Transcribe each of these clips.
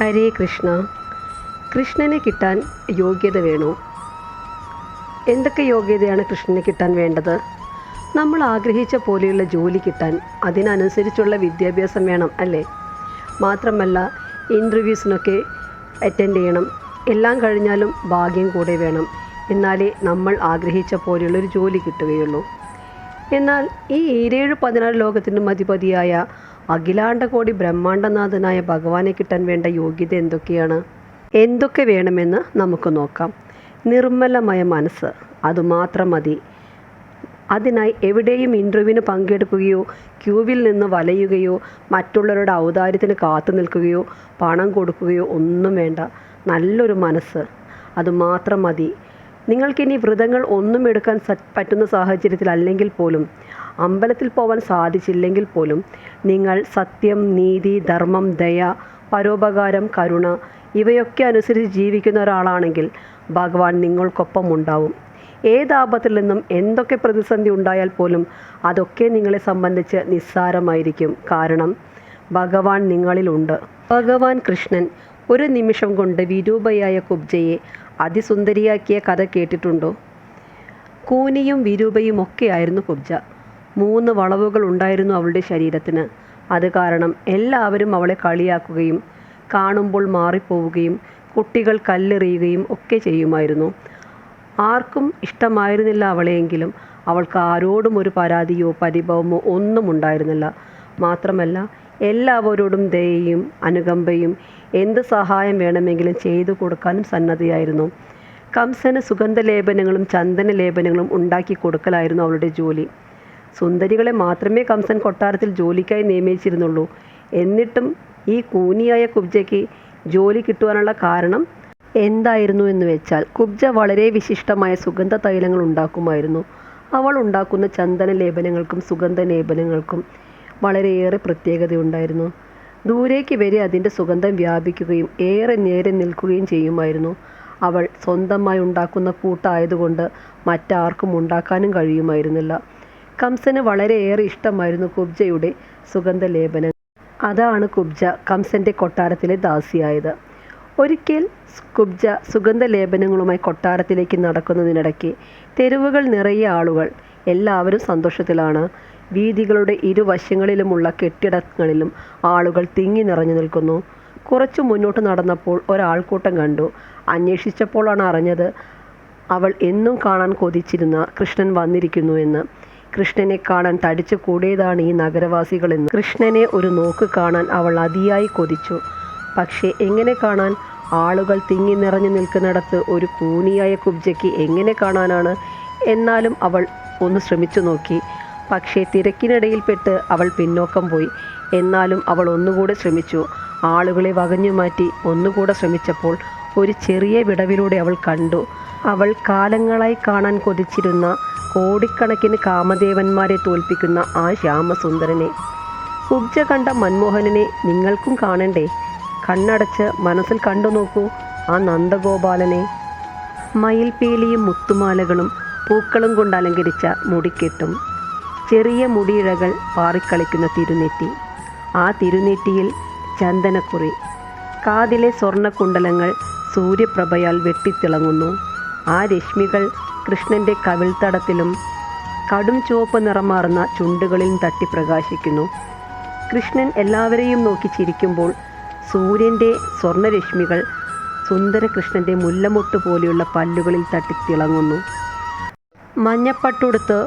ഹരേ കൃഷ്ണ. കൃഷ്ണനെ കിട്ടാൻ യോഗ്യത വേണോ? എന്തൊക്കെ യോഗ്യതയാണ് കൃഷ്ണനെ കിട്ടാൻ വേണ്ടത്? നമ്മൾ ആഗ്രഹിച്ച പോലെയുള്ള ജോലി കിട്ടാൻ അതിനനുസരിച്ചുള്ള വിദ്യാഭ്യാസം വേണം അല്ലേ? മാത്രമല്ല ഇൻ്റർവ്യൂസിനൊക്കെ അറ്റൻഡ് ചെയ്യണം. എല്ലാം കഴിഞ്ഞാലും ഭാഗ്യം കൂടെ വേണം. എന്നാലേ നമ്മൾ ആഗ്രഹിച്ച പോലെയുള്ളൊരു ജോലി കിട്ടുകയുള്ളൂ. എന്നാൽ ഈ 17 ലോകത്തിനും അധിപതിയായ അഖിലാണ്ടകോടി ബ്രഹ്മാണ്ടനാഥനായ ഭഗവാനെ കിട്ടാൻ വേണ്ട യോഗ്യത എന്തൊക്കെയാണ്? എന്തൊക്കെ വേണമെന്ന് നമുക്ക് നോക്കാം. നിർമ്മലമായ മനസ്സ്, അതുമാത്രം മതി. അതിനായി എവിടെയും ഇൻ്റർവ്യൂവിന് പങ്കെടുക്കുകയോ ക്യൂവിൽ നിന്ന് വലയുകയോ മറ്റുള്ളവരുടെ ഔദാര്യത്തിന് കാത്തു നിൽക്കുകയോ പണം കൊടുക്കുകയോ ഒന്നും വേണ്ട. നല്ലൊരു മനസ്സ്, അതുമാത്രം മതി. നിങ്ങൾക്കിനി വ്രതങ്ങൾ ഒന്നും എടുക്കാൻ പറ്റുന്ന സാഹചര്യത്തിലല്ലെങ്കിൽ പോലും, അമ്പലത്തിൽ പോകാൻ സാധിച്ചില്ലെങ്കിൽ പോലും, നിങ്ങൾ സത്യം, നീതി, ധർമ്മം, ദയ, പരോപകാരം, കരുണ ഇവയൊക്കെ അനുസരിച്ച് ജീവിക്കുന്ന ഒരാളാണെങ്കിൽ ഭഗവാൻ നിങ്ങൾക്കൊപ്പം ഉണ്ടാവും. ഏതാപത്തിൽ നിന്നും എന്തൊക്കെ പ്രതിസന്ധി ഉണ്ടായാൽ പോലും അതൊക്കെ നിങ്ങളെ സംബന്ധിച്ച് നിസ്സാരമായിരിക്കും. കാരണം ഭഗവാൻ നിങ്ങളിലുണ്ട്. ഭഗവാൻ കൃഷ്ണൻ ഒരു നിമിഷം കൊണ്ട് വിരൂപയായ കുബ്ജയെ അതിസുന്ദരിയാക്കിയ കഥ കേട്ടിട്ടുണ്ടോ? കൂനിയും വിരൂപയും ഒക്കെയായിരുന്നു കുബ്ജ. 3 വളവുകൾ ഉണ്ടായിരുന്നു അവളുടെ ശരീരത്തിന്. അത് കാരണം എല്ലാവരും അവളെ കളിയാക്കുകയും കാണുമ്പോൾ മാറിപ്പോവുകയും കുട്ടികൾ കല്ലെറിയുകയും ഒക്കെ ചെയ്യുമായിരുന്നു. ആർക്കും ഇഷ്ടമായിരുന്നില്ല അവളെയെങ്കിലും അവൾക്ക് ആരോടും ഒരു പരാതിയോ പരിഭവമോ ഒന്നും ഉണ്ടായിരുന്നില്ല. മാത്രമല്ല എല്ലാവരോടും ദയയും അനുകമ്പയും എന്ത് സഹായം വേണമെങ്കിലും ചെയ്തു കൊടുക്കാനും സന്നദ്ധയായിരുന്നു. കംസന് സുഗന്ധലേപനങ്ങളും ചന്ദനലേപനങ്ങളും ഉണ്ടാക്കി കൊടുക്കലായിരുന്നു അവളുടെ ജോലി. സുന്ദരികളെ മാത്രമേ കംസൻ കൊട്ടാരത്തിൽ ജോലിക്കായി നിയമിച്ചിരുന്നുള്ളൂ. എന്നിട്ടും ഈ കൂനിയായ കുബ്ജയ്ക്ക് ജോലി കിട്ടുവാനുള്ള കാരണം എന്തായിരുന്നു എന്ന് വെച്ചാൽ, കുബ്ജ വളരെ വിശിഷ്ടമായ സുഗന്ധ തൈലങ്ങൾ ഉണ്ടാക്കുമായിരുന്നു. അവൾ ഉണ്ടാക്കുന്ന ചന്ദന ലേപനങ്ങൾക്കും സുഗന്ധ ലേപനങ്ങൾക്കും വളരെയേറെ പ്രത്യേകതയുണ്ടായിരുന്നു. ദൂരേക്ക് വരെ അതിൻ്റെ സുഗന്ധം വ്യാപിക്കുകയും ഏറെ നേരം നിൽക്കുകയും ചെയ്യുമായിരുന്നു. അവൾ സ്വന്തമായി ഉണ്ടാക്കുന്ന കൂട്ടായതുകൊണ്ട് മറ്റാർക്കും ഉണ്ടാക്കാനും കഴിയുമായിരുന്നില്ല. കംസന് വളരെയേറെ ഇഷ്ടമായിരുന്നു കുബ്ജയുടെ സുഗന്ധ ലേപനങ്ങൾ. അതാണ് കുബ്ജ കംസൻ്റെ കൊട്ടാരത്തിലെ ദാസിയായത്. ഒരിക്കൽ കുബ്ജ സുഗന്ധ ലേപനങ്ങളുമായി കൊട്ടാരത്തിലേക്ക് നടക്കുന്നതിനിടയ്ക്ക് തെരുവുകൾ നിറയെ ആളുകൾ. എല്ലാവരും സന്തോഷത്തിലാണ്. വീഥികളുടെ ഇരുവശങ്ങളിലുമുള്ള കെട്ടിടങ്ങളിലും ആളുകൾ തിങ്ങി നിറഞ്ഞു നിൽക്കുന്നു. കുറച്ചു മുന്നോട്ട് നടന്നപ്പോൾ ഒരാൾക്കൂട്ടം കണ്ടു. അന്വേഷിച്ചപ്പോഴാണ് അറിഞ്ഞത് അവൾ എന്നും കാണാൻ കൊതിച്ചിരുന്ന കൃഷ്ണൻ വന്നിരിക്കുന്നു എന്ന്. കൃഷ്ണനെ കാണാൻ തടിച്ചു കൂടിയതാണ് ഈ നഗരവാസികളെന്ന്. കൃഷ്ണനെ ഒരു നോക്ക് കാണാൻ അവൾ അതിയായി കൊതിച്ചു. പക്ഷേ എങ്ങനെ കാണാൻ? ആളുകൾ തിങ്ങി നിറഞ്ഞു നിൽക്കുന്നിടത്ത് ഒരു കൂനിയായ കുബ്ജയ്ക്ക് എങ്ങനെ കാണാനാണ്? എന്നാലും അവൾ ഒന്ന് ശ്രമിച്ചു നോക്കി. പക്ഷേ തിരക്കിനിടയിൽപ്പെട്ട് അവൾ പിന്നോക്കം പോയി. എന്നാലും അവൾ ഒന്നുകൂടെ ശ്രമിച്ചു. ആളുകളെ വകഞ്ഞു മാറ്റി ഒന്നുകൂടെ ശ്രമിച്ചപ്പോൾ ഒരു ചെറിയ വിടവിലൂടെ അവൾ കണ്ടു. അവൾ കാലങ്ങളായി കാണാൻ കൊതിച്ചിരുന്ന കോടിക്കണക്കിന് കാമദേവന്മാരെ തോൽപ്പിക്കുന്ന ആ ശ്യാമസുന്ദരനെ. കുബ്ജ കണ്ട മൻമോഹനനെ നിങ്ങൾക്കും കാണണ്ടേ? കണ്ണടച്ച് മനസ്സിൽ കണ്ടു നോക്കൂ ആ നന്ദഗോപാലനെ. മയിൽപീലിയും മുത്തുമാലകളും പൂക്കളും കൊണ്ട് അലങ്കരിച്ച മുടിക്കെട്ടും ചെറിയ മുടിയിഴകൾ പാറിക്കളിക്കുന്ന തിരുനെറ്റി, ആ തിരുനെറ്റിയിൽ ചന്ദനക്കുറി, കാതിലെ സ്വർണ്ണക്കുണ്ടലങ്ങൾ സൂര്യപ്രഭയാൽ വെട്ടിത്തിളങ്ങുന്നു. ആ രശ്മികൾ കൃഷ്ണൻ്റെ കവിൾത്തടത്തിലും കടും ചുവപ്പ് നിറമാർന്ന ചുണ്ടുകളിലും തട്ടി പ്രകാശിക്കുന്നു. കൃഷ്ണൻ എല്ലാവരെയും നോക്കി ചിരിക്കുമ്പോൾ സൂര്യൻ്റെ സ്വർണ്ണരശ്മികൾ സുന്ദരകൃഷ്ണൻ്റെ മുല്ലമൊട്ട് പോലെയുള്ള പല്ലുകളിൽ തട്ടിത്തിളങ്ങുന്നു. മഞ്ഞപ്പട്ടുടുത്ത്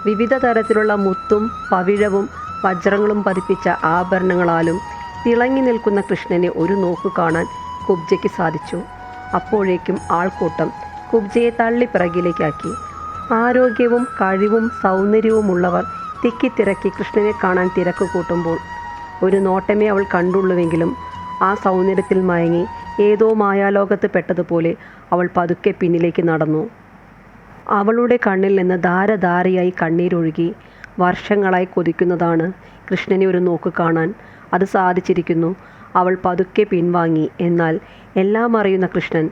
വിവിധ തരത്തിലുള്ള മുത്തും പവിഴവും വജ്രങ്ങളും പതിപ്പിച്ച ആഭരണങ്ങളാലും തിളങ്ങി നിൽക്കുന്ന കൃഷ്ണനെ ഒരു നോക്കു കാണാൻ കുബ്ജയ്ക്ക് സാധിച്ചു. അപ്പോഴേക്കും ആൾക്കൂട്ടം കുബ്ജയെ തള്ളി പിറകിലേക്കാക്കി. ആരോഗ്യവും കഴിവും സൗന്ദര്യവുമുള്ളവർ തിക്കിത്തിരക്കി കൃഷ്ണനെ കാണാൻ തിരക്ക് കൂട്ടുമ്പോൾ ഒരു നോട്ടമേ അവൾ കണ്ടുള്ളൂവെങ്കിലും ആ സൗന്ദര്യത്തിൽ മയങ്ങി ഏതോ മായാലോകത്ത് പെട്ടതുപോലെ അവൾ പതുക്കെ പിന്നിലേക്ക് നടന്നു. അവളുടെ കണ്ണിൽ നിന്ന് ധാരധാരയായി കണ്ണീരൊഴുകി. വർഷങ്ങളായി കൊതിക്കുന്നതാണ് കൃഷ്ണനെ ഒരു നോക്ക് കാണാൻ. അത് സാധിച്ചിരിക്കുന്നു. അവൾ പതുക്കെ പിൻവാങ്ങി. എന്നാൽ എല്ലാം അറിയുന്ന കൃഷ്ണൻ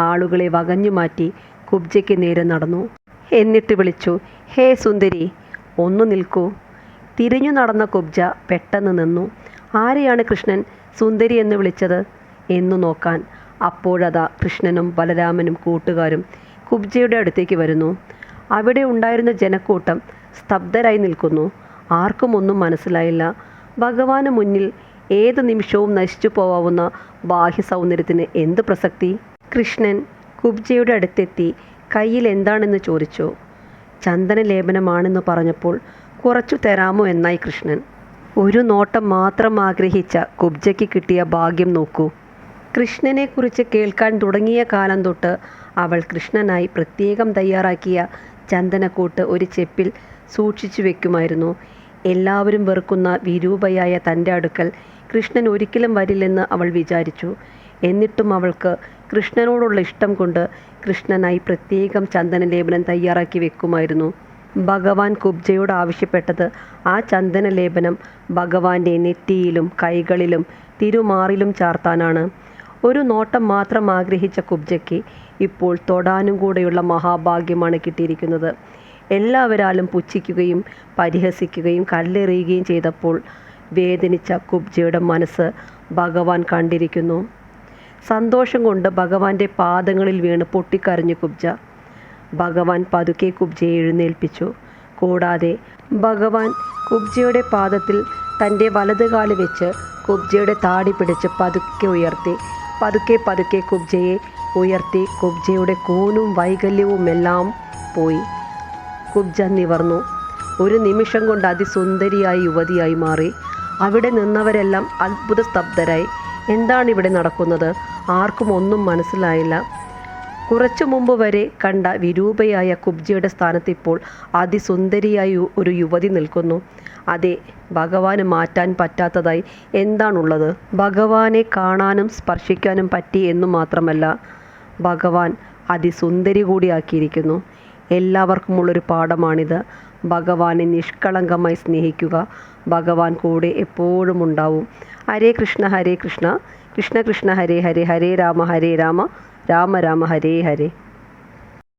ആളുകളെ വകഞ്ഞു മാറ്റി കുബ്ജയ്ക്ക് നേരെ നടന്നു. എന്നിട്ട് വിളിച്ചു, ഹേ സുന്ദരി, ഒന്നു നിൽക്കൂ. തിരിഞ്ഞു നടന്ന കുബ്ജ പെട്ടെന്ന് നിന്നു. ആരെയാണ് കൃഷ്ണൻ സുന്ദരി എന്ന് വിളിച്ചത്? എന്നു നോക്കാൻ. അപ്പോഴതാ കൃഷ്ണനും ബലരാമനും കൂട്ടുകാരും കുബ്ജയുടെ അടുത്തേക്ക് വരുന്നു. അവിടെ ഉണ്ടായിരുന്ന ജനക്കൂട്ടം സ്തബ്ധരായി നിൽക്കുന്നു. ആർക്കും ഒന്നും മനസ്സിലായില്ല. ഭഗവാന് മുന്നിൽ ഏത് നിമിഷവും നശിച്ചു പോവാവുന്ന ബാഹ്യ സൗന്ദര്യത്തിന് എന്ത് പ്രസക്തി? കൃഷ്ണൻ കുബ്ജയുടെ അടുത്തെത്തി കയ്യിൽ എന്താണെന്ന് ചോദിച്ചു. ചന്ദനലേപനമാണെന്ന് പറഞ്ഞപ്പോൾ കുറച്ചു തരാമോ എന്നായി കൃഷ്ണൻ. ഒരു നോട്ടം മാത്രം ആഗ്രഹിച്ച കുബ്ജയ്ക്ക് കിട്ടിയ ഭാഗ്യം നോക്കൂ. കൃഷ്ണനെക്കുറിച്ച് കേൾക്കാൻ തുടങ്ങിയ കാലം തൊട്ട് അവൾ കൃഷ്ണനായി പ്രത്യേകം തയ്യാറാക്കിയ ചന്ദനക്കൂട്ട് ഒരു ചെപ്പിൽ സൂക്ഷിച്ചു വെക്കുമായിരുന്നു. എല്ലാവരും വെറുക്കുന്ന വിരൂപയായ തൻ്റെ അടുക്കൽ കൃഷ്ണൻ ഒരിക്കലും വരില്ലെന്ന് അവൾ വിചാരിച്ചു. എന്നിട്ടും അവൾക്ക് കൃഷ്ണനോടുള്ള ഇഷ്ടം കൊണ്ട് കൃഷ്ണനായി പ്രത്യേകം ചന്ദനലേപനം തയ്യാറാക്കി വെക്കുമായിരുന്നു. ഭഗവാൻ കുബ്ജയോട് ആവശ്യപ്പെട്ടത് ആ ചന്ദനലേപനം ഭഗവാന്റെ നെറ്റിയിലും കൈകളിലും തിരുമാറിലും ചാർത്താനാണ്. ഒരു നോട്ടം മാത്രം ആഗ്രഹിച്ച കുബ്ജയ്ക്ക് ഇപ്പോൾ തൊടാനും കൂടെയുള്ള മഹാഭാഗ്യമാണ് കിട്ടിയിരിക്കുന്നത്. എല്ലാവരാലും പുച്ഛിക്കുകയും പരിഹസിക്കുകയും കല്ലെറിയുകയും ചെയ്തപ്പോൾ വേദനിച്ച കുബ്ജയുടെ മനസ്സ് ഭഗവാൻ കണ്ടിരിക്കുന്നു. സന്തോഷം കൊണ്ട് ഭഗവാന്റെ പാദങ്ങളിൽ വീണ് പൊട്ടിക്കരഞ്ഞു കുബ്ജ. ഭഗവാൻ പതുക്കെ കുബ്ജയെ എഴുന്നേൽപ്പിച്ചു. കൂടാതെ ഭഗവാൻ കുബ്ജയുടെ പാദത്തിൽ തൻ്റെ വലതുകാല് വെച്ച് കുബ്ജയുടെ താടി പിടിച്ച് പതുക്കെ ഉയർത്തി. പതുക്കെ കുബ്ജയെ ഉയർത്തി. കുബ്ജയുടെ കൂനും വൈകല്യവുമെല്ലാം പോയി. കുബ്ജ നിവർന്നു. ഒരു നിമിഷം കൊണ്ട് അതിസുന്ദരിയായി യുവതിയായി മാറി. അവിടെ നിന്നവരെല്ലാം അത്ഭുത സ്തബ്ധരായി. എന്താണ് ഇവിടെ നടക്കുന്നത്? ആർക്കും ഒന്നും മനസ്സിലായില്ല. കുറച്ചു മുമ്പ് വരെ കണ്ട വിരൂപയായ കുബ്ജയുടെ സ്ഥാനത്ത് ഇപ്പോൾ അതിസുന്ദരിയായി ഒരു യുവതി നിൽക്കുന്നു. അതെ, ഭഗവാന് മാറ്റാൻ പറ്റാത്തതായി എന്താണുള്ളത്? ഭഗവാനെ കാണാനും സ്പർശിക്കാനും പറ്റി എന്നു മാത്രമല്ല, ഭഗവാൻ അതിസുന്ദരി കൂടിയാക്കിയിരിക്കുന്നു. എല്ലാവർക്കുമുള്ളൊരു പാഠമാണിത്. ഭഗവാനെ നിഷ്കളങ്കമായി സ്നേഹിക്കുക. ഭഗവാൻ കൂടെ എപ്പോഴും ഉണ്ടാവും. ഹരേ കൃഷ്ണ കൃഷ്ണ കൃഷ്ണ ഹരേ ഹരേ, ഹരേ രാമ രാമ രാമ ഹരേ ഹരേ.